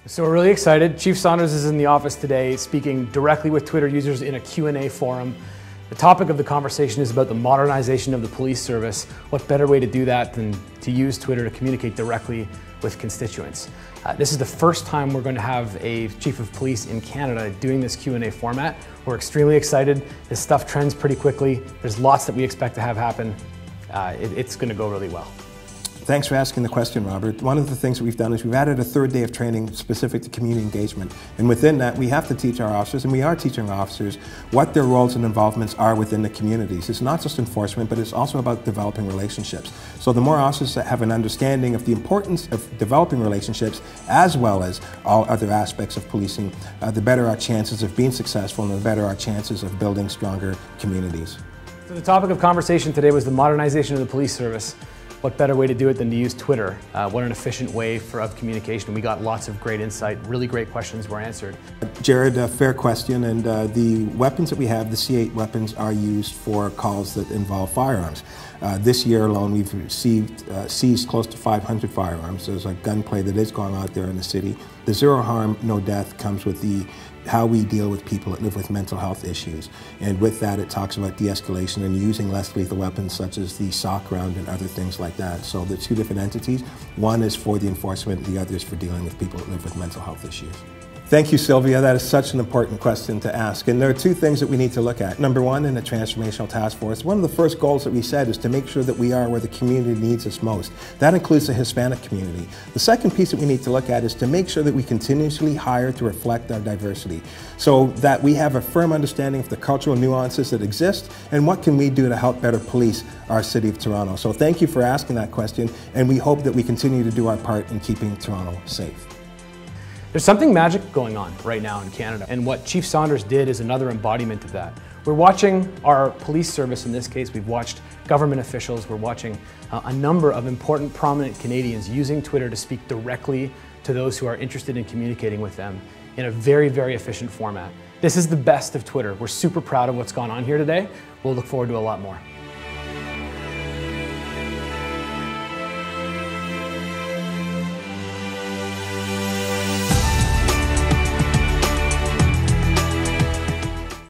So we're really excited. Chief Saunders is in the office today speaking directly with Twitter users in a Q&A forum. The topic of the conversation is about the modernization of the police service. What better way to do that than to use Twitter to communicate directly with constituents? This is the first time we're going to have a chief of police in Canada doing this Q&A format. We're extremely excited. This stuff trends pretty quickly. There's lots that we expect to have happen. It's going to go really well. Thanks for asking the question, Robert. One of the things that we've done is we've added a third day of training specific to community engagement. And within that, we have to teach our officers, and we are teaching our officers, what their roles and involvements are within the communities. It's not just enforcement, but it's also about developing relationships. So the more officers that have an understanding of the importance of developing relationships, as well as all other aspects of policing, the better our chances of being successful and the better our chances of building stronger communities. So the topic of conversation today was the modernization of the police service. What better way to do it than to use Twitter? What an efficient way of communication. We got lots of great insight, really great questions were answered. Jared, a fair question, and the weapons that we have, the C8 weapons, are used for calls that involve firearms. This year alone, we've seized close to 500 firearms. There's a gunplay that is going out there in the city. The zero harm, no death comes with how we deal with people that live with mental health issues. And with that, it talks about de-escalation and using less lethal weapons such as the sock round and other things like that. So the two different entities, one is for the enforcement, the other is for dealing with people that live with mental health issues. Thank you, Sylvia. That is such an important question to ask. And there are two things that we need to look at. Number one, in the Transformational Task Force, one of the first goals that we set is to make sure that we are where the community needs us most. That includes the Hispanic community. The second piece that we need to look at is to make sure that we continuously hire to reflect our diversity, so that we have a firm understanding of the cultural nuances that exist and what can we do to help better police our city of Toronto. So thank you for asking that question, and we hope that we continue to do our part in keeping Toronto safe. There's something magic going on right now in Canada, and what Chief Saunders did is another embodiment of that. We're watching our police service, in this case, we've watched government officials, we're watching a number of important, prominent Canadians using Twitter to speak directly to those who are interested in communicating with them in a very, very efficient format. This is the best of Twitter. We're super proud of what's gone on here today. We'll look forward to a lot more.